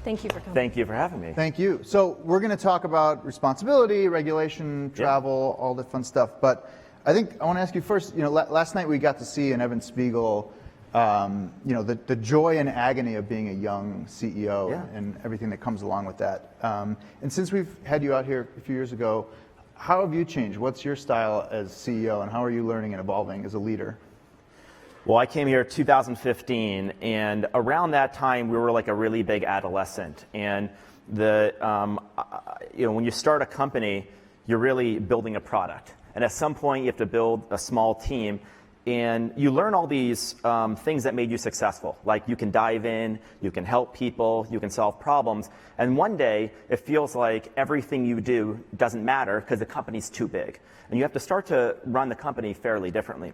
Thank you for coming. Thank you for having me. Thank you. So we're going to talk about responsibility, regulation, travel, all the fun stuff. But I think I want to ask you first, last night we got to see in Evan Spiegel, the joy and agony of being a young CEO and everything that comes along with that. And since we've had you out here a few years ago, how have you changed? What's your style as CEO, and how are you learning and evolving as a leader? Well, I came here 2015, and around that time, we were like a really big adolescent. And when you start a company, you're really building a product. And at some point, you have to build a small team. And you learn all these things that made you successful. Like you can dive in, you can help people, you can solve problems. And one day, it feels like everything you do doesn't matter because the company's too big. And you have to start to run the company fairly differently.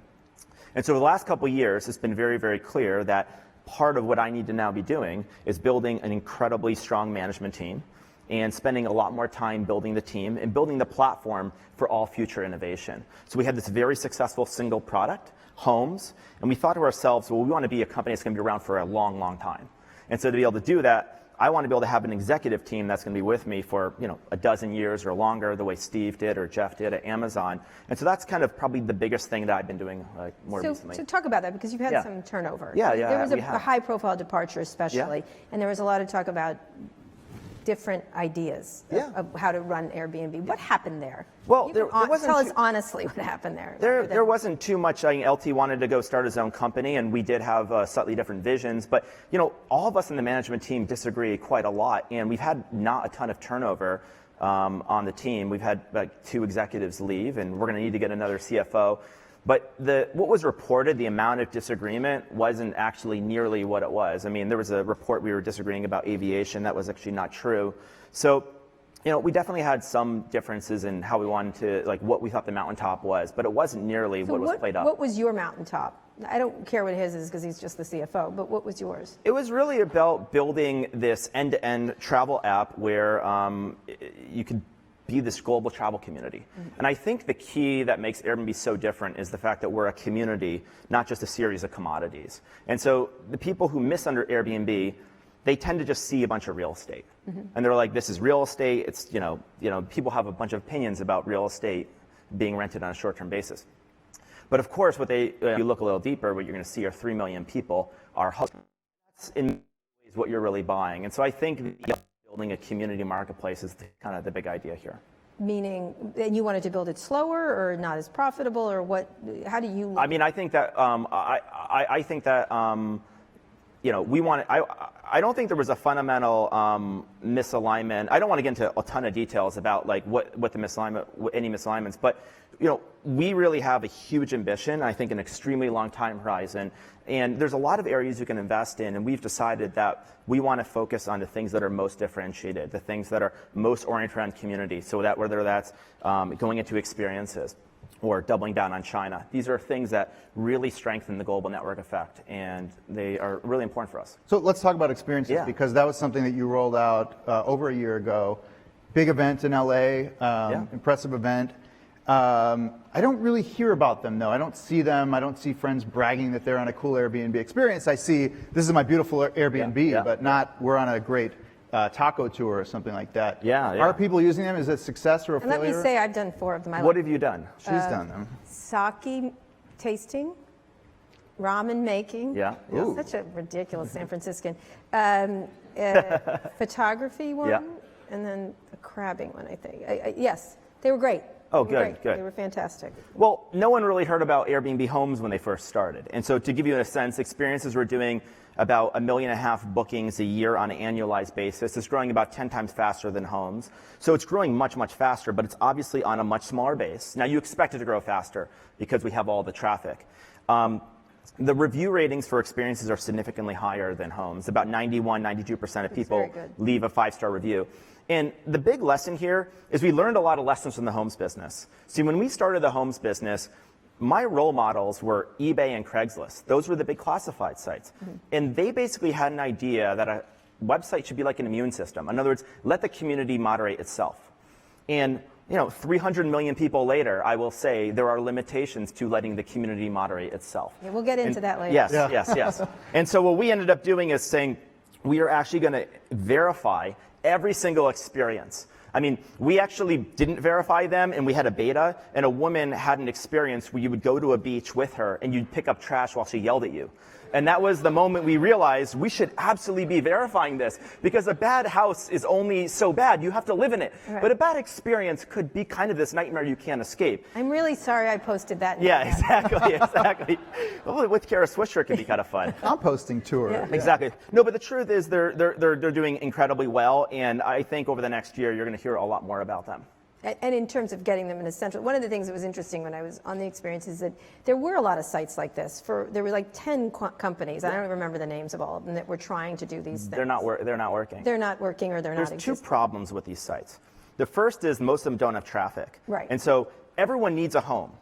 And so for the last couple of years, it's been very, very clear that part of what I need to now be doing is building an incredibly strong management team and spending a lot more time building the team and building the platform for all future innovation. So we had this very successful single product, homes, and we thought to ourselves, well, we want to be a company that's going to be around for a long, long time. And so to be able to do that, I want to be able to have an executive team that's going to be with me for a dozen years or longer, the way Steve did or Jeff did at Amazon. And so that's kind of probably the biggest thing that I've been doing more recently. So talk about that, because you've had some turnover. Yeah, there was a high-profile departure, especially, and there was a lot of talk about different ideas of how to run Airbnb. What happened there? Well, tell us honestly what happened there. There wasn't too much. LT wanted to go start his own company, and we did have slightly different visions. But all of us in the management team disagree quite a lot, and we've had not a ton of turnover on the team. We've had like 2 executives leave, and we're going to need to get another CFO. But what was reported, the amount of disagreement, wasn't actually nearly what it was. I mean, there was a report we were disagreeing about aviation. That was actually not true. So, we definitely had some differences in how we wanted to, like what we thought the mountaintop was, but it wasn't nearly what was played up. What was your mountaintop? I don't care what his is because he's just the CFO, but what was yours? It was really about building this end-to-end travel app where you could be this global travel community. And I think the key that makes Airbnb so different is the fact that we're a community, not just a series of commodities. And so the people who miss under Airbnb, they tend to just see a bunch of real estate. And they're like, this is real estate. It's, people have a bunch of opinions about real estate being rented on a short-term basis. But of course, you look a little deeper, what you're going to see are 3 million people are hustling. That's in ways what you're really buying. And so I think building a community marketplace is kind of the big idea here. Meaning, and you wanted to build it slower or not as profitable, or what? How do you? I mean, I think that I think that we want. I don't think there was a fundamental misalignment. I don't want to get into a ton of details about like what the misalignment, any misalignments, but we really have a huge ambition. I think an extremely long time horizon, and there's a lot of areas you can invest in. And we've decided that we want to focus on the things that are most differentiated, the things that are most oriented around community. So that whether that's going into experiences or doubling down on China, these are things that really strengthen the global network effect, and they are really important for us. So let's talk about experiences, because that was something that you rolled out over a year ago. Big event in LA, impressive event. I don't really hear about them, though. I don't see them. I don't see friends bragging that they're on a cool Airbnb experience. I see, this is my beautiful Airbnb, but not we're on a great taco tour or something like that. Are people using them? Is it a success or a failure? Let me say I've done 4 of them. What have you done? She's done them. Sake tasting, ramen making. Ooh. Such a ridiculous San Franciscan. Photography one, and then a crabbing one, I think. Yes, they were great. Oh, good. They were fantastic. Well, no one really heard about Airbnb Homes when they first started. And so to give you a sense, experiences were doing about 1.5 million bookings a year on an annualized basis. It's growing about 10 times faster than homes. So it's growing much, much faster, but it's obviously on a much smaller base. Now, you expect it to grow faster because we have all the traffic. The review ratings for experiences are significantly higher than homes. About 92% of people leave a 5-star review. And the big lesson here is we learned a lot of lessons from the homes business. See, when we started the homes business, my role models were eBay and Craigslist. Those were the big classified sites. And they basically had an idea that a website should be like an immune system. In other words, let the community moderate itself. And 300 million people later, I will say there are limitations to letting the community moderate itself. Yeah, we'll get into that later. Yes. And so what we ended up doing is saying, we are actually going to verify every single experience. I mean, we actually didn't verify them, and we had a beta, and a woman had an experience where you would go to a beach with her, and you'd pick up trash while she yelled at you. And that was the moment we realized we should absolutely be verifying this, because a bad house is only so bad. You have to live in it. Right. But a bad experience could be kind of this nightmare you can't escape. I'm really sorry I posted that. Yeah, exactly, exactly. Well, with Kara Swisher, it can be kind of fun. Composting tour. Yeah. Exactly. No, but the truth is they're doing incredibly well, and I think over the next year you're going to hear a lot more about them. And in terms of getting them in a central, one of the things that was interesting when I was on the experience is that there were a lot of sites like this. There were like 10 companies, I don't remember the names of all of them, that were trying to do these things. They're not working. They're not working, or they're not existing. There's two problems with these sites. The first is most of them don't have traffic. Right. And so everyone needs a home.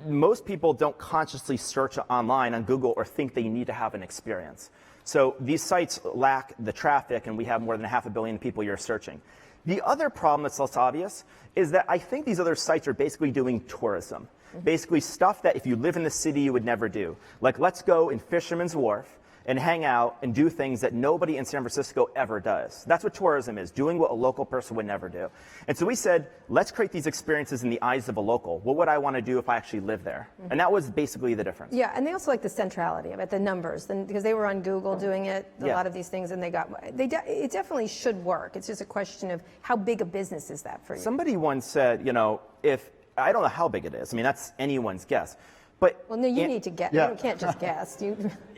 Most people don't consciously search online on Google or think they need to have an experience. So these sites lack the traffic, and we have more than 500 million people you're searching. The other problem that's less obvious is that I think these other sites are basically doing tourism. Basically stuff that if you live in the city you would never do. Like, let's go in Fisherman's Wharf and hang out and do things that nobody in San Francisco ever does. That's what tourism is, doing what a local person would never do. And so we said, let's create these experiences in the eyes of a local. What would I want to do if I actually lived there? And that was basically the difference. Yeah, and they also like the centrality of it, the numbers, because they were on Google doing it, a lot of these things, and it definitely should work. It's just a question of how big a business is that for you? Somebody once said, I don't know how big it is. I mean, that's anyone's guess. But well, no, you need to guess. Yeah. You can't just guess.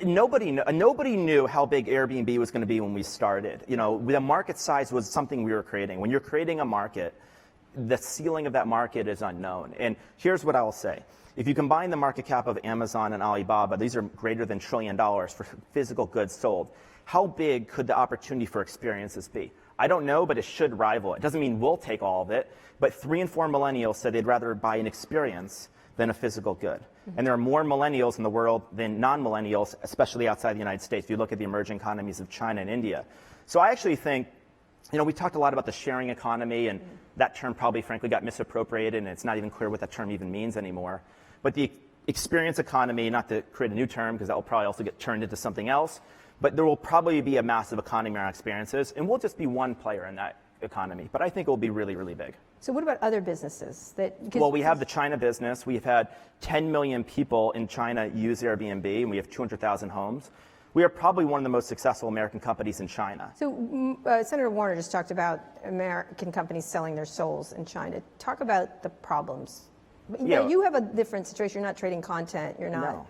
Nobody knew how big Airbnb was going to be when we started. The market size was something we were creating. When you're creating a market, the ceiling of that market is unknown. And here's what I will say. If you combine the market cap of Amazon and Alibaba, these are greater than $1 trillion for physical goods sold. How big could the opportunity for experiences be? I don't know, but it should rival it. It doesn't mean we'll take all of it, but 3 in 4 millennials said they'd rather buy an experience than a physical good. And there are more millennials in the world than non-millennials, especially outside the United States. If you look at the emerging economies of China and India. So I actually think, we talked a lot about the sharing economy, and that term probably, frankly, got misappropriated, and it's not even clear what that term even means anymore. But the experience economy, not to create a new term, because that will probably also get turned into something else, but there will probably be a massive economy around experiences, and we'll just be one player in that economy. But I think it will be really, really big. So what about other businesses? Well, we have the China business. We've had 10 million people in China use Airbnb, and we have 200,000 homes. We are probably one of the most successful American companies in China. So Senator Warner just talked about American companies selling their souls in China. Talk about the problems. You have a different situation. You're not trading content. You're not. No.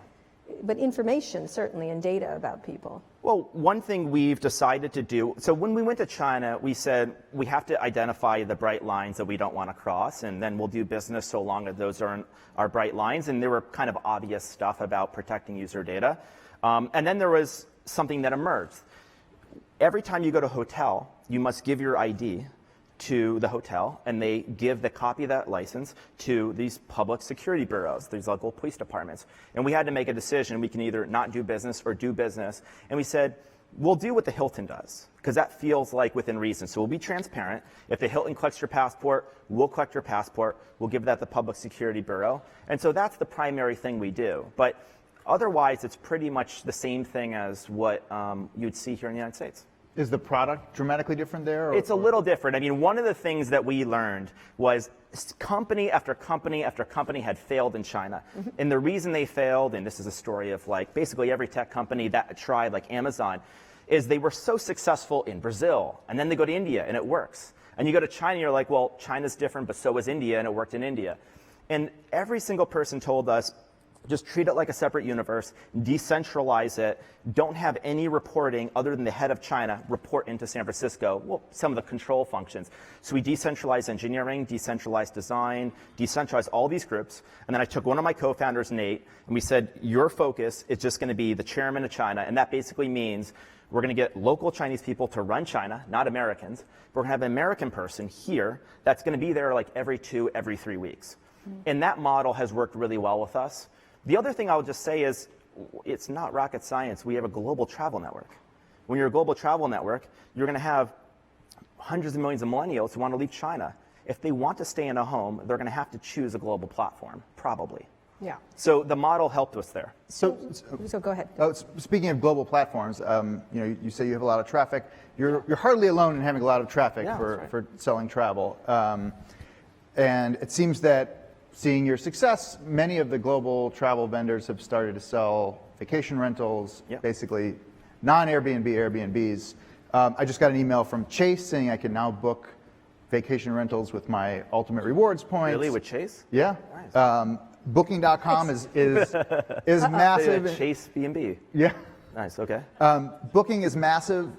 But information, certainly, and data about people. Well, one thing we've decided to do, so when we went to China, we said we have to identify the bright lines that we don't want to cross, and then we'll do business so long as those are our bright lines. And there were kind of obvious stuff about protecting user data. And then there was something that emerged. Every time you go to a hotel, you must give your ID to the hotel, and they give the copy of that license to these public security bureaus, these local police departments. And we had to make a decision. We can either not do business or do business. And we said, we'll do what the Hilton does, because that feels like within reason. So we'll be transparent. If the Hilton collects your passport, we'll collect your passport. We'll give that to the public security bureau. And so that's the primary thing we do. But otherwise, it's pretty much the same thing as what you'd see here in the United States. Is the product dramatically different there? It's a little different. I mean, one of the things that we learned was company after company after company had failed in China. And the reason they failed, and this is a story of basically every tech company that tried, like Amazon, is they were so successful in Brazil, and then they go to India and it works. And you go to China and you're like, well, China's different, but so is India, and it worked in India. And every single person told us, just treat it like a separate universe, decentralize it, don't have any reporting other than the head of China report into San Francisco, well, some of the control functions. So we decentralized engineering, decentralized design, decentralized all these groups. And then I took one of my co-founders, Nate, and we said, your focus is just going to be the chairman of China. And that basically means we're going to get local Chinese people to run China, not Americans. We're going to have an American person here that's going to be there every 2, every 3 weeks. And that model has worked really well with us. The other thing I would just say is, it's not rocket science. We have a global travel network. When you're a global travel network, you're going to have hundreds of millions of millennials who want to leave China. If they want to stay in a home, they're going to have to choose a global platform, probably. Yeah. So the model helped us there. So go ahead. Speaking of global platforms, you say you have a lot of traffic. You're hardly alone in having a lot of traffic for selling travel. And it seems that seeing your success, many of the global travel vendors have started to sell vacation rentals, basically non-Airbnb Airbnbs. I just got an email from Chase saying I can now book vacation rentals with my Ultimate Rewards points. Really, with Chase? Yeah. Nice. Booking.com is massive. Chase B&B. Yeah. Nice. Okay. Booking is massive.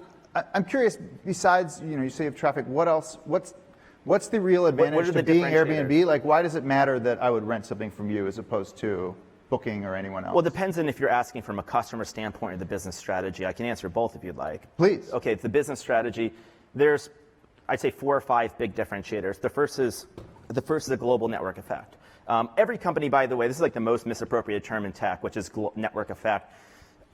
I'm curious. Besides, you say you have traffic. What else? What's the real advantage to being Airbnb? Like, why does it matter that I would rent something from you as opposed to Booking or anyone else? Well, it depends on if you're asking from a customer standpoint or the business strategy. I can answer both if you'd like. Please. Okay. The business strategy. There's, I'd say, 4 or 5 big differentiators. The first is a global network effect. Every company, by the way, this is like the most misappropriated term in tech, which is network effect.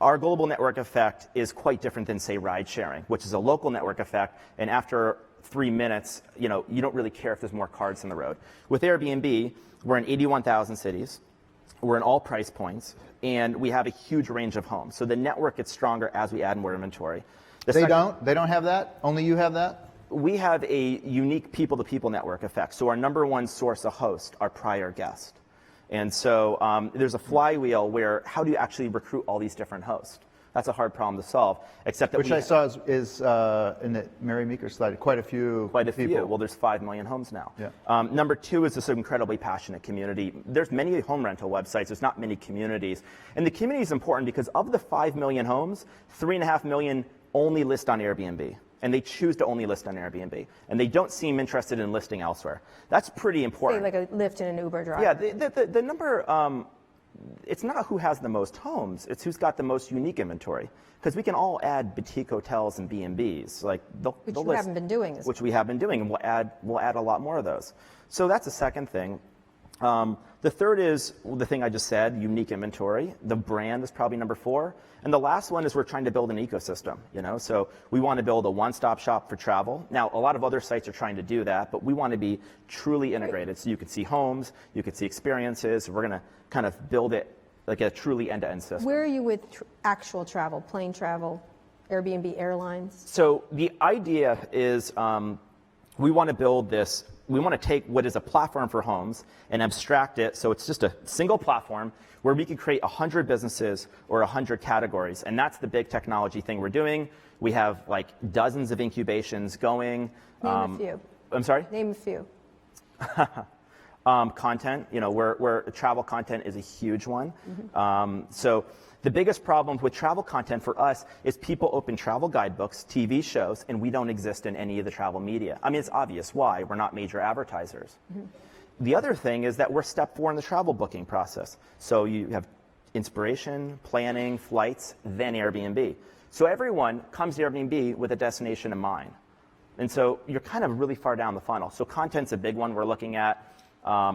Our global network effect is quite different than, say, ride sharing, which is a local network effect. And after 3 minutes, you don't really care if there's more cars on the road. With Airbnb, we're in 81,000 cities. We're in all price points, and we have a huge range of homes. So the network gets stronger as we add more inventory. They don't have that? Only you have that? We have a unique people-to-people network effect. So our number one source of host are prior guests. And so there's a flywheel where how do you actually recruit all these different hosts? That's a hard problem to solve, except that Which I saw is in the Mary Meeker slide, quite a few people. Well, there's 5 million homes now. Yeah. Number 2 is this incredibly passionate community. There's many home rental websites. There's not many communities. And the community is important because of the 5 million homes, 3.5 million only list on Airbnb. And they choose to only list on Airbnb. And they don't seem interested in listing elsewhere. That's pretty important. Say like a Lyft and an Uber driver. Yeah, the number, it's not who has the most homes, it's who's got the most unique inventory. Because we can all add boutique hotels and B&Bs. Like which you haven't been doing. Which we have been doing, and we'll add a lot more of those. So that's the second thing. The third is the thing I just said, unique inventory. The brand is probably number 4. And the last one is we're trying to build an ecosystem, So we want to build a one-stop shop for travel. Now, a lot of other sites are trying to do that, but we want to be truly integrated. So you can see homes, you can see experiences. We're going to kind of build it like a truly end-to-end system. Where are you with actual travel, plane travel, Airbnb airlines? So the idea is we want to build this. We want to take what is a platform for homes and abstract it so it's just a single platform where we can create 100 businesses or 100 categories. And that's the big technology thing we're doing. We have like dozens of incubations going. Name a few. I'm sorry? Name a few. Content, where travel content is a huge one. So the biggest problem with travel content for us is people open travel guidebooks, TV shows, and we don't exist in any of the travel media. I mean, it's obvious why. We're not major advertisers. The other thing is that we're step 4 in the travel booking process. So you have inspiration, planning, flights, then Airbnb. So everyone comes to Airbnb with a destination in mind. And so you're kind of really far down the funnel. So content's a big one we're looking at.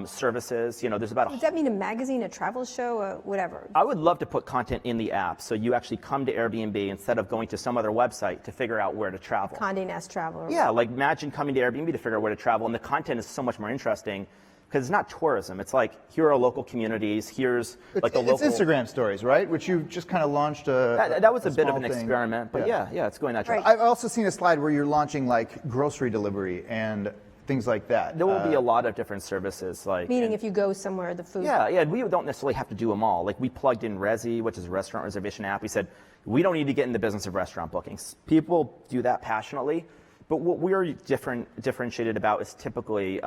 Services, there's about Does that mean a magazine, a travel show, whatever? I would love to put content in the app so you actually come to Airbnb instead of going to some other website to figure out where to travel. Condé Nast Travel. Yeah, like imagine coming to Airbnb to figure out where to travel, and the content is so much more interesting because it's not tourism. It's like, here are local communities, here's like the local... It's Instagram stories, right? Which you just kind of launched that was a bit of an thing. experiment, but yeah, it's going that direction. Right. I've also seen a slide where you're launching like grocery delivery and things like that. There will be a lot of different services. Meaning if you go somewhere, the food... Yeah, we don't necessarily have to do them all. Like we plugged in Resi, which is a restaurant reservation app. We said, we don't need to get in the business of restaurant bookings. People do that passionately. But what we're differentiated about is typically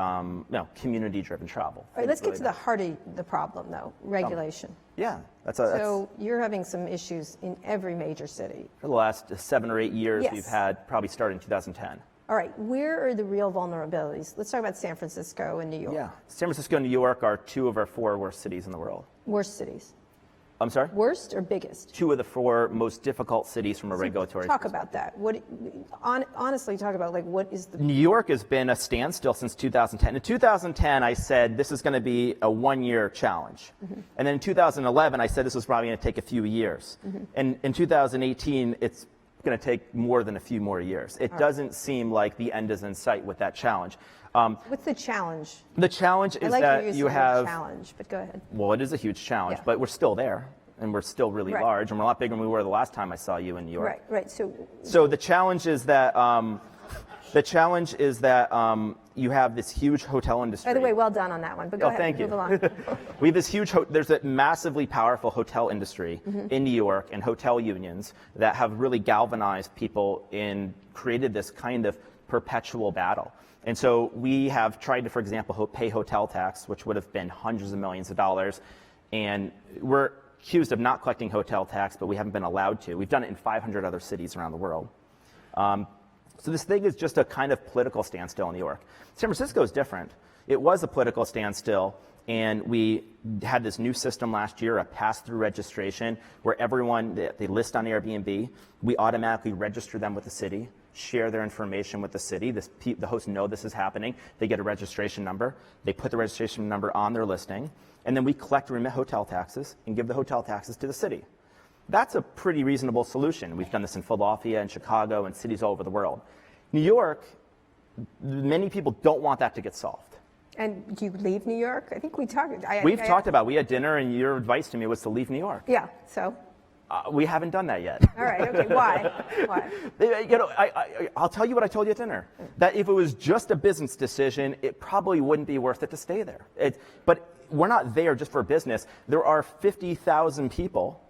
community-driven travel. All right, let's get to the heart of the problem, though, regulation. Yeah. So you're having some issues in every major city. For the last 7 or 8 years, Yes. we've had, probably started in 2010. All right, where are the real vulnerabilities? Let's talk about San Francisco and New York. Yeah. San Francisco and New York are 2 of our 4 worst cities in the world. Worst cities. I'm sorry? Worst or biggest? 2 of the 4 most difficult cities from a regulatory Talk about that. Honestly, talk about what is the... New York has been a standstill since 2010. In 2010, I said this is going to be a 1-year challenge. And then in 2011, I said this was probably going to take a few years. And in 2018, it's going to take more than a few more years. It doesn't seem like the end is in sight with that challenge. What's the challenge? The challenge is that you have challenge, but go ahead. Well, it is a huge challenge, Yeah. but we're still there, and we're still really Right. large, and we're a lot bigger than we were the last time I saw you in New York. Right. So the challenge is that you have this huge hotel industry. By the way, well done on that one. But go ahead. Thank you. Move along. We have this huge, there's a massively powerful hotel industry in New York and hotel unions that have really galvanized people and created this kind of perpetual battle. And so we have tried to, for example, pay hotel tax, which would have been hundreds of millions of dollars. And we're accused of not collecting hotel tax, but we haven't been allowed to. We've done it in 500 other cities around the world. So this thing is just a kind of political standstill in New York. San Francisco is different. It was a political standstill, and we had this new system last year, a pass-through registration, where everyone, they list on Airbnb, we automatically register them with the city, share their information with the city. The hosts know this is happening. They get a registration number. They put the registration number on their listing, and then we collect and remit hotel taxes and give the hotel taxes to the city. That's a pretty reasonable solution. We've done this in Philadelphia and Chicago and cities all over the world. New York, many people don't want that to get solved. And do you leave New York? I think we talked. We've talked about, we had dinner, and your advice to me was to leave New York. Yeah, so? We haven't done that yet. All right, okay, why? I'll tell you what I told you at dinner. That if it was just a business decision, it probably wouldn't be worth it to stay there. But we're not there just for business. There are 50,000 people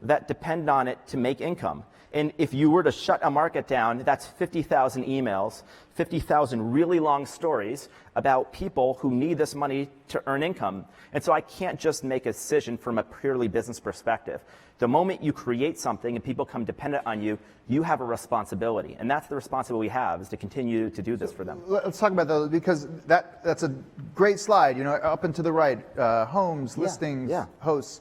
that depend on it to make income. And if you were to shut a market down, that's 50,000 emails, 50,000 really long stories about people who need this money to earn income. And so I can't just make a decision from a purely business perspective. The moment you create something and people come dependent on you, you have a responsibility. And that's the responsibility we have, is to continue to do this for them. Let's talk about those, because that's a great slide, up and to the right, homes, listings, hosts.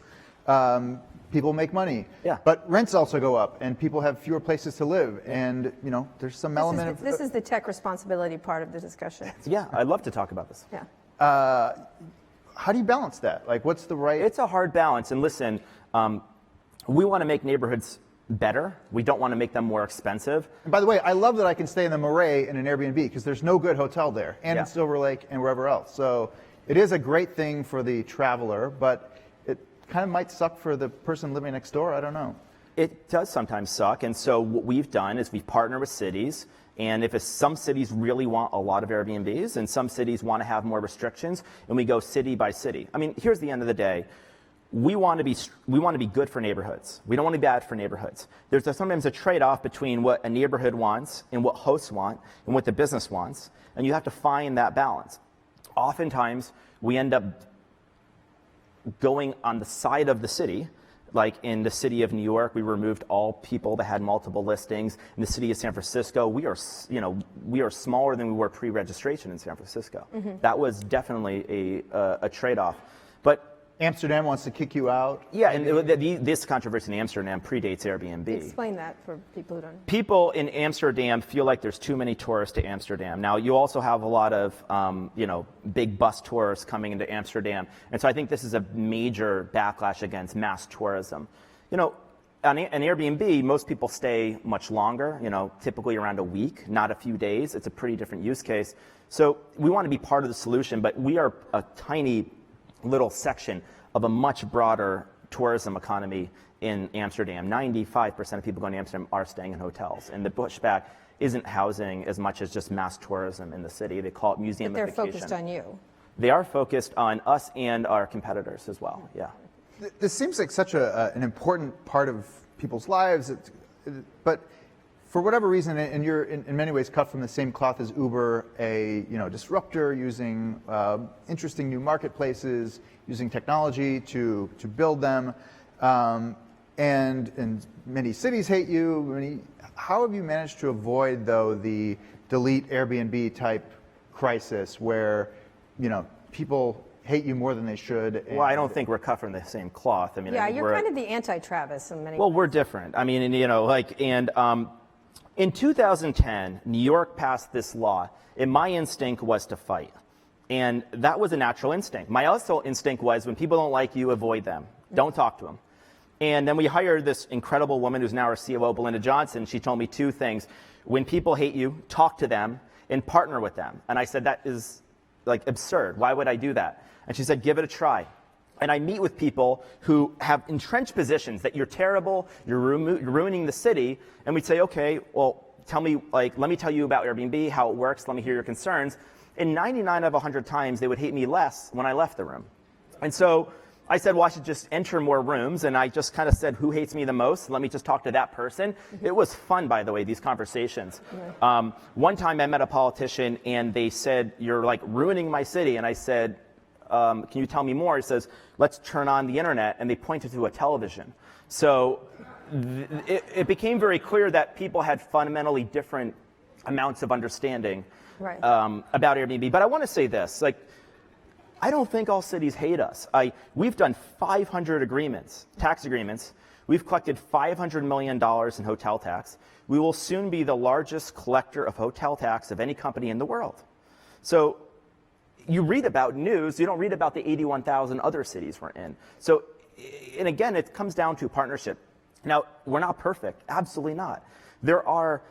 People make money, but rents also go up, and people have fewer places to live, and there's some element of this is the tech responsibility part of the discussion. Yeah, I'd love to talk about this. Yeah. How do you balance that? Like, what's the right? It's a hard balance, and listen, we want to make neighborhoods better. We don't want to make them more expensive. And by the way, I love that I can stay in the Marais in an Airbnb, because there's no good hotel there, and in Silver Lake and wherever else. So it is a great thing for the traveler, but kind of might suck for the person living next door. I don't know. It does sometimes suck. And so what we've done is we've partnered with cities. And if some cities really want a lot of Airbnbs and some cities want to have more restrictions, and we go city by city. I mean, here's the end of the day. We want to be good for neighborhoods. We don't want to be bad for neighborhoods. There's sometimes a trade-off between what a neighborhood wants and what hosts want and what the business wants. And you have to find that balance. Oftentimes, we end up going on the side of the city. Like in the city of New York, we removed all people that had multiple listings. In the city of San Francisco, we are smaller than we were pre-registration in San Francisco. That was definitely a trade-off. But Amsterdam wants to kick you out. Yeah, and this controversy in Amsterdam predates Airbnb. Explain that for people who don't. People in Amsterdam feel like there's too many tourists to Amsterdam. Now, you also have a lot of, big bus tours coming into Amsterdam. And so I think this is a major backlash against mass tourism. On an Airbnb, most people stay much longer, typically around a week, not a few days. It's a pretty different use case. So we want to be part of the solution, but we are a tiny little section of a much broader tourism economy in Amsterdam. 95% of people going to Amsterdam are staying in hotels, and the pushback isn't housing as much as just mass tourism in the city. They call it museumification. But they're focused on you. They are focused on us and our competitors as well, yeah. This seems like such an important part of people's lives, but for whatever reason, and you're in many ways cut from the same cloth as Uber, a disruptor using interesting new marketplaces, using technology to build them, and many cities hate you. How have you managed to avoid, though, the delete Airbnb type crisis where people hate you more than they should? Well, I don't think we're cut from the same cloth. I mean, you're kind of the anti-Travis in many ways. Well, we're different. I mean, in 2010, New York passed this law, and my instinct was to fight. And that was a natural instinct. My other instinct was when people don't like you, avoid them. Don't talk to them. And then we hired this incredible woman who's now our COO, Belinda Johnson. She told me two things. When people hate you, talk to them and partner with them. And I said, that is like absurd. Why would I do that? And she said, give it a try. And I meet with people who have entrenched positions that you're terrible, you're ruining the city. And we'd say, okay, well, tell me, like, let me tell you about Airbnb, how it works, let me hear your concerns. And 99 of 100 times, they would hate me less when I left the room. And so I said, well, I should just enter more rooms. And I just kind of said, who hates me the most? Let me just talk to that person. It was fun, by the way, these conversations. Yeah. One time I met a politician and they said, you're like ruining my city. And I said, can you tell me more? He says, let's turn on the internet. And they pointed to a television. So it became very clear that people had fundamentally different amounts of understanding about Airbnb. But I want to say this, like, I don't think all cities hate us. We've done 500 agreements, tax agreements. We've collected $500 million in hotel tax. We will soon be the largest collector of hotel tax of any company in the world. So you read about news, you don't read about the 81,000 other cities we're in. So, and again, it comes down to partnership. Now, we're not perfect, absolutely not. There are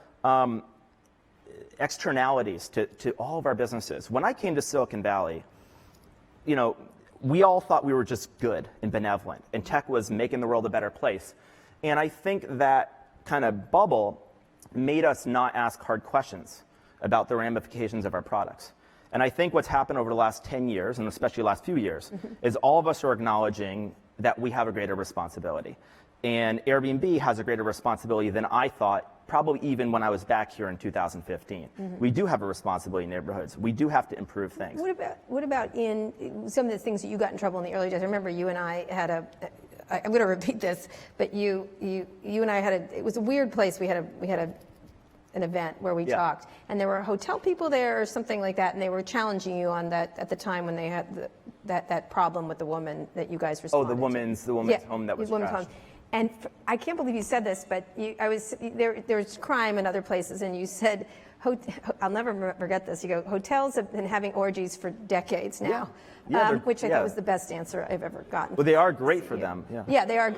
externalities to all of our businesses. When I came to Silicon Valley, you know, we all thought we were just good and benevolent, and tech was making the world a better place. And I think that kind of bubble made us not ask hard questions about the ramifications of our products. And I think what's happened over the last 10 years, and especially the last few years, is all of us are acknowledging that we have a greater responsibility. And Airbnb has a greater responsibility than I thought, probably even when I was back here in 2015. We do have a responsibility in neighborhoods. We do have to improve things. What about in some of the things that you got in trouble in the early days? I remember you and I had I'm going to repeat this, but you and I it was a weird place. We had an event where we talked, and there were hotel people there or something like that, and they were challenging you on that at the time when they had that problem with the woman that you guys responded to. The woman's home that was trashed. And I can't believe you said this, but there's crime in other places, and you said, I'll never forget this. You go, hotels have been having orgies for decades now, which I thought was the best answer I've ever gotten. Well, they are great for them. Yeah, they are.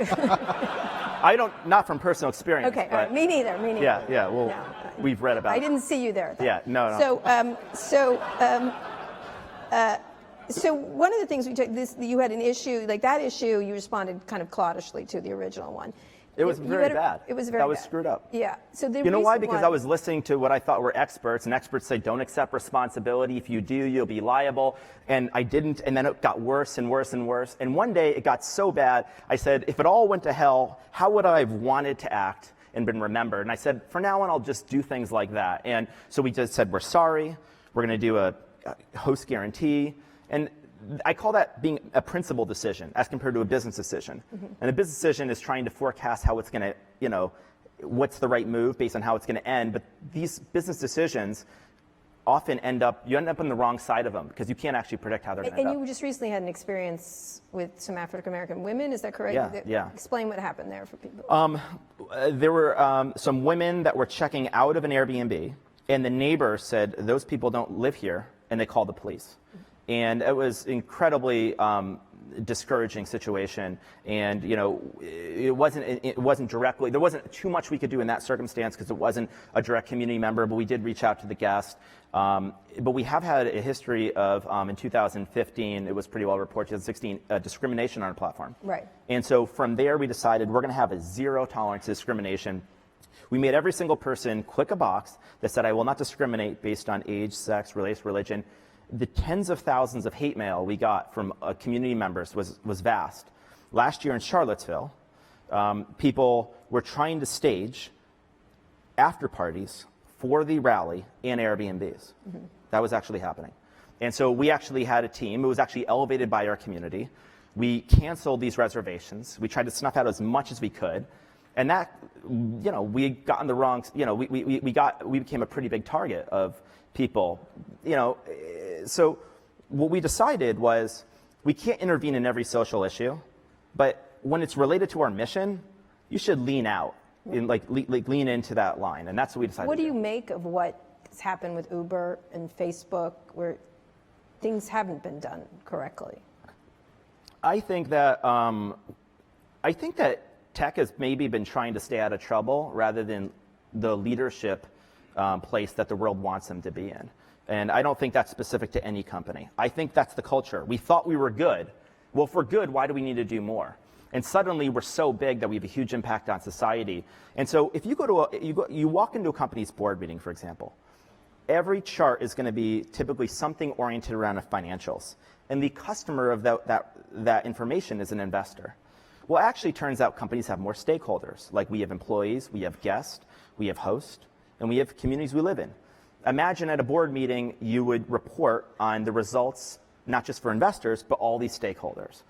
Not from personal experience. Okay, all right. Me neither. Yeah. Well, we've read about it. I didn't see you there, though. Yeah, no. So one of the things you had an issue, like that issue, you responded kind of cloudishly to the original one. It was very bad. It was very bad. That was screwed up. Yeah. So you know why? Because I was listening to what I thought were experts, and experts say, don't accept responsibility. If you do, you'll be liable. And I didn't, and then it got worse and worse and worse. And one day it got so bad, I said, if it all went to hell, how would I have wanted to act and been remembered? And I said, from now on, I'll just do things like that. And so we just said, we're sorry. We're going to do a host guarantee. And I call that being a principal decision as compared to a business decision. And a business decision is trying to forecast how it's going to, what's the right move based on how it's going to end. But these business decisions often end up on the wrong side of them because you can't actually predict how they're going to end up. And you just recently had an experience with some African-American women, is that correct? Yeah. Explain what happened there for people. There were some women that were checking out of an Airbnb, and the neighbor said, those people don't live here, and they called the police. And it was incredibly discouraging situation. And it wasn't directly. There wasn't too much we could do in that circumstance because it wasn't a direct community member. But we did reach out to the guest. But we have had a history of in 2015. It was pretty well reported. 2016 discrimination on our platform. Right. And so from there we decided we're going to have a zero tolerance to discrimination. We made every single person click a box that said, I will not discriminate based on age, sex, race, religion. The tens of thousands of hate mail we got from community members was vast. Last year in Charlottesville, people were trying to stage after parties for the rally in Airbnbs. That was actually happening. And so we actually had a team. It was actually elevated by our community. We canceled these reservations. We tried to snuff out as much as we could. And that, we got in the wrong, we became a pretty big target of people, So what we decided was we can't intervene in every social issue, but when it's related to our mission, you should lean out and lean into that line. And that's what we decided. What do you make of what has happened with Uber and Facebook where things haven't been done correctly? I think that tech has maybe been trying to stay out of trouble rather than the leadership place that the world wants them to be in. And I don't think that's specific to any company. I think that's the culture. We thought we were good. Well, if we're good, why do we need to do more? And suddenly we're so big that we have a huge impact on society. And so if you go to you walk into a company's board meeting, for example, every chart is going to be typically something oriented around the financials. And the customer of that information is an investor. Well, it actually turns out companies have more stakeholders. Like we have employees, we have guests, we have hosts, and we have communities we live in. Imagine at a board meeting, you would report on the results, not just for investors, but all these stakeholders.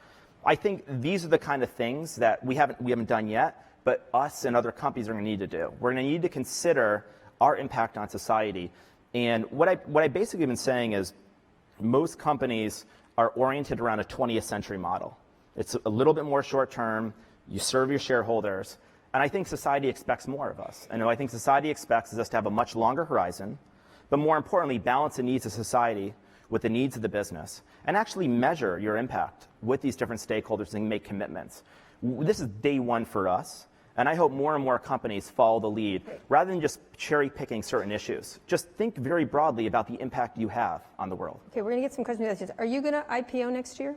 I think these are the kind of things that we haven't done yet, but us and other companies are going to need to do. We're going to need to consider our impact on society. And what I basically been saying is most companies are oriented around a 20th century model. It's a little bit more short term. You serve your shareholders. And I think society expects more of us. And I think society expects us to have a much longer horizon, but more importantly, balance the needs of society with the needs of the business, and actually measure your impact with these different stakeholders and make commitments. This is day one for us, and I hope more and more companies follow the lead, rather than just cherry picking certain issues. Just think very broadly about the impact you have on the world. Okay, we're going to get some questions. Are you going to IPO next year?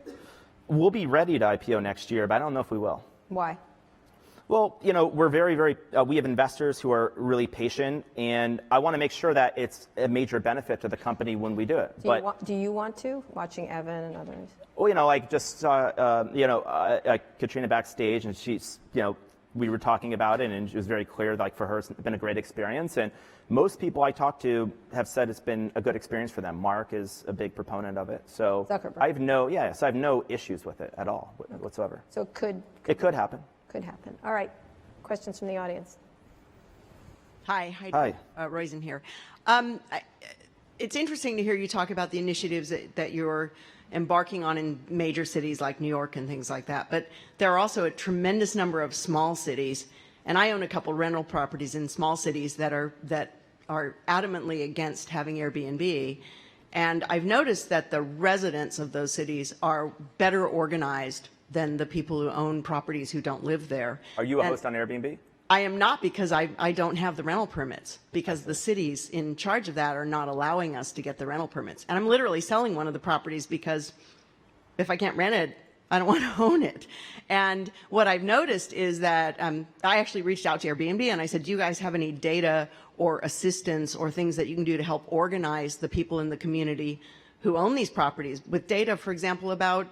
We'll be ready to IPO next year, but I don't know if we will. Why? Well, we're very, we have investors who are really patient, and I want to make sure that it's a major benefit to the company when we do it. Do you want to, watching Evan and others? Well, I just saw, Katrina backstage, and she's, we were talking about it, and it was very clear, like for her, it's been a great experience. And most people I talk to have said it's been a good experience for them. Mark is a big proponent of it. So Zuckerberg. I have no issues with it at all, whatsoever. So it could happen. Could happen. All right. Questions from the audience. Hi. Hi. Roizen here. It's interesting to hear you talk about the initiatives that you're embarking on in major cities like New York and things like that. But there are also a tremendous number of small cities, and I own a couple rental properties in small cities that are adamantly against having Airbnb. And I've noticed that the residents of those cities are better organized than the people who own properties who don't live there. Are you a host on Airbnb? I am not, because I don't have the rental permits, because the cities in charge of that are not allowing us to get the rental permits. And I'm literally selling one of the properties because if I can't rent it, I don't want to own it. And what I've noticed is that I actually reached out to Airbnb and I said, do you guys have any data or assistance or things that you can do to help organize the people in the community who own these properties with data, for example, about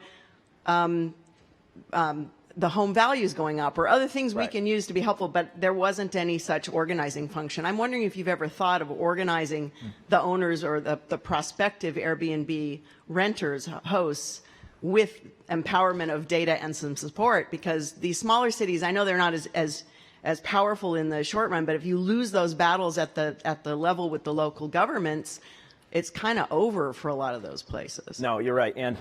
the home values going up or other things we can use to be helpful, but there wasn't any such organizing function. I'm wondering if you've ever thought of organizing the owners or the prospective Airbnb renters, hosts, with empowerment of data and some support, because these smaller cities, I know they're not as powerful in the short run, but if you lose those battles at the level with the local governments, it's kind of over for a lot of those places. No, you're right. And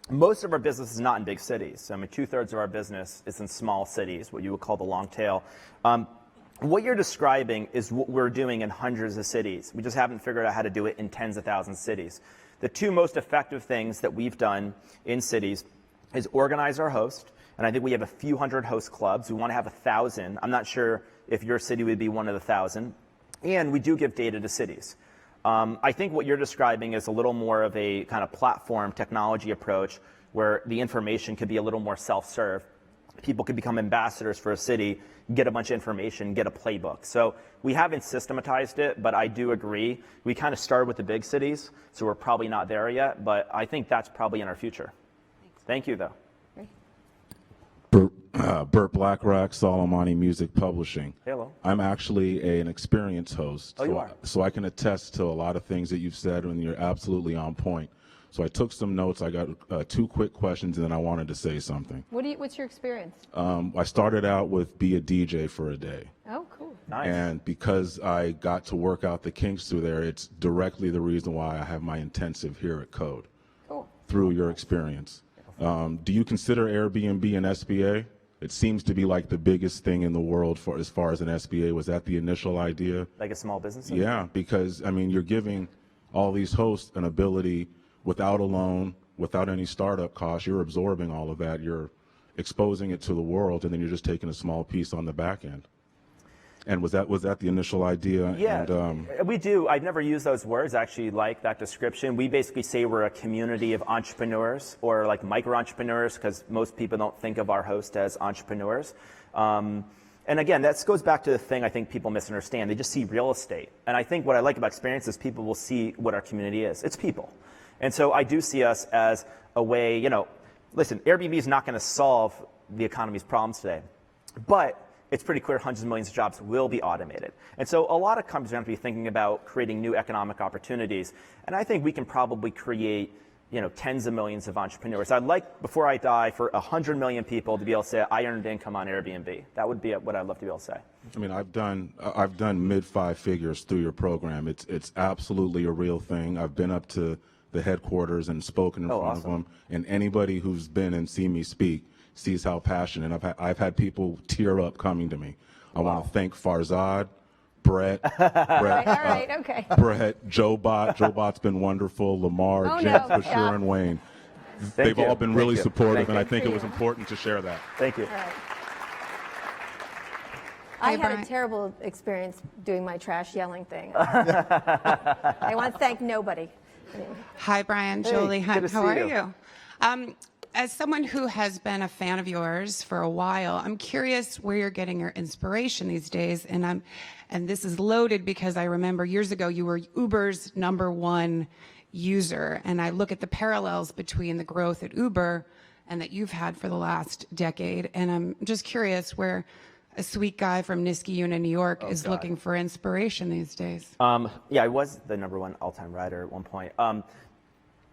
most of our business is not in big cities. 2/3 of our business is in small cities, what you would call the long tail. What you're describing is what we're doing in hundreds of cities. We just haven't figured out how to do it in tens of thousands of cities. The two most effective things that we've done in cities is organize our host. And I think we have a few hundred host clubs. We want to have 1,000. I'm not sure if your city would be one of the 1,000. And we do give data to cities. I think what you're describing is a little more of a kind of platform technology approach where the information could be a little more self-serve. People could become ambassadors for a city, get a bunch of information, get a playbook. So we haven't systematized it, but I do agree. We kind of started with the big cities, so we're probably not there yet, but I think that's probably in our future. Thank you, though. Burt Blackrock, Solomani Music Publishing. Hello. I'm actually an experienced host. Oh, you are? So I can attest to a lot of things that you've said, and you're absolutely on point. So I took some notes. I got 2 quick questions, and then I wanted to say something. What's your experience? I started out with be a DJ for a day. Oh, cool. Nice. And because I got to work out the kinks through there, it's directly the reason why I have my intensive here at Code. Cool. Through your experience. Do you consider Airbnb an SBA? It seems to be like the biggest thing in the world as far as an SBA. Was that the initial idea? Like a small business? Yeah, because, you're giving all these hosts an ability without a loan, without any startup costs. You're absorbing all of that. You're exposing it to the world, and then you're just taking a small piece on the back end. And was that the initial idea? Yeah, And, we do. I've never used those words. I actually like that description. We basically say we're a community of entrepreneurs, or like micro-entrepreneurs, because most people don't think of our host as entrepreneurs. And again, that goes back to the thing I think people misunderstand. They just see real estate. And I think what I like about experience is people will see what our community is. It's people. And so I do see us as a way, listen, Airbnb is not going to solve the economy's problems today, but it's pretty clear hundreds of millions of jobs will be automated. And so a lot of companies are going to be thinking about creating new economic opportunities. And I think we can probably create, tens of millions of entrepreneurs. I'd like, before I die, for 100 million people to be able to say, I earned income on Airbnb. That would be what I'd love to be able to say. I mean, I've done mid 5 figures through your program. It's absolutely a real thing. I've been up to the headquarters and spoken in front of them. And anybody who's been and seen me speak sees how passionate. I've had people tear up coming to me. I want to thank Farzad, Brett, Brett, Joe Bot. Joe Bot's been wonderful. Lamar, Jen, Swisher, and Wayne. They've all been really supportive, and I think it was important to share that. Thank you. Right. I had a terrible experience doing my trash yelling thing. I want to thank nobody. Anyway. Hi, Brian. Jolie. Hi. Good to How see are you. you? As someone who has been a fan of yours for a while, I'm curious where you're getting your inspiration these days. And this is loaded because I remember years ago you were Uber's #1 user, and I look at the parallels between the growth at Uber and that you've had for the last decade, and I'm just curious where a sweet guy from Niskayuna, New York, is looking for inspiration these days. Yeah, I was the #1 all-time rider at one point.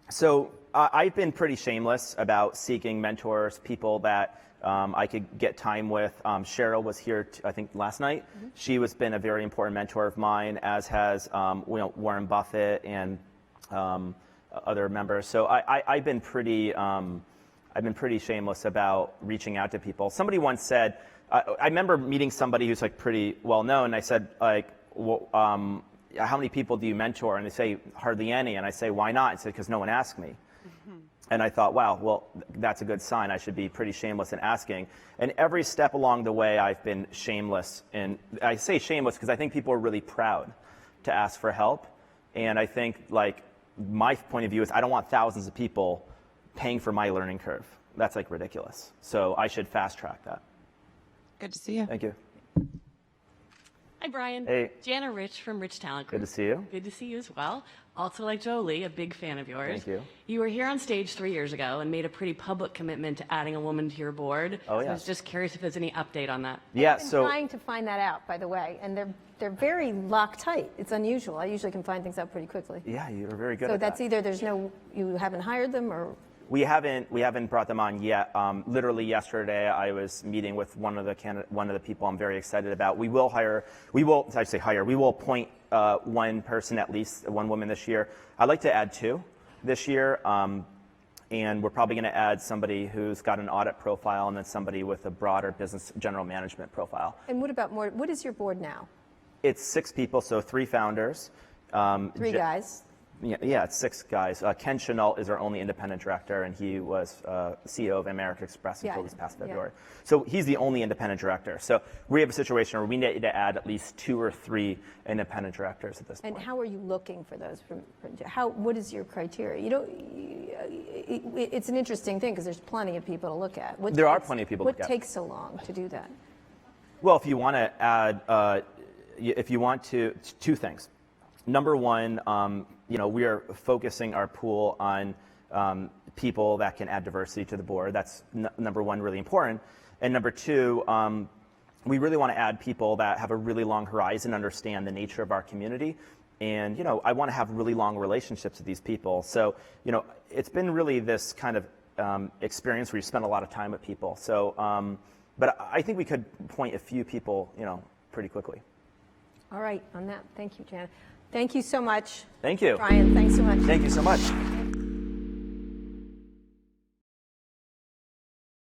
So I've been pretty shameless about seeking mentors, people that I could get time with. Cheryl was here, I think, last night. Mm-hmm. She has been a very important mentor of mine, as has Warren Buffett and other members. So I've been pretty shameless about reaching out to people. Somebody once said, I remember meeting somebody who's like pretty well known. I said, like, well, how many people do you mentor? And they say, hardly any. And I say, why not? I said, because no one asked me. Mm-hmm. And I thought, wow, well, that's a good sign. I should be pretty shameless in asking. And every step along the way, I've been shameless. And I say shameless because I think people are really proud to ask for help. And I think, like, my point of view is I don't want thousands of people paying for my learning curve. That's, like, ridiculous. So I should fast track that. Good to see you. Thank you. Hi, Brian. Hey. Jana Rich from Rich Talent Group. Good to see you. Good to see you as well. Also, like Jolie, a big fan of yours. Thank you. You were here on stage 3 years ago and made a pretty public commitment to adding a woman to your board. Oh, So yes. I was just curious if there's any update on that. Yeah, I've been so trying to find that out, by the way, and they're very Loctite. It's unusual. I usually can find things out pretty quickly. yeah, you're very good So at that. that's either you haven't hired them, or We haven't brought them on yet. Literally yesterday, I was meeting with one of the people I'm very excited about. We will appoint one person, at least one woman this year. I'd like to add 2 this year, and we're probably going to add somebody who's got an audit profile and then somebody with a broader business general management profile. And what about more? What is your board now? It's 6 people, so 3 founders. 3 guys. Yeah, it's 6 guys. Ken Chenault is our only independent director, and he was CEO of American Express until this past February. So he's the only independent director. So we have a situation where we need to add at least 2 or 3 independent directors at this point. And how are you looking for those? What is your criteria? It's an interesting thing because there's plenty of people to look at. There are plenty of people to look at. What takes so long to do that? Well, if you want to add, 2 things. Number one, we are focusing our pool on people that can add diversity to the board. That's number one, really important. And number 2, we really want to add people that have a really long horizon, understand the nature of our community. And, I want to have really long relationships with these people. So, it's been really this kind of experience where you spend a lot of time with people. So, but I think we could point a few people, pretty quickly. All right, on that, thank you, Janet. Thank you so much. Thank you. Brian, thanks so much. Thank you so much.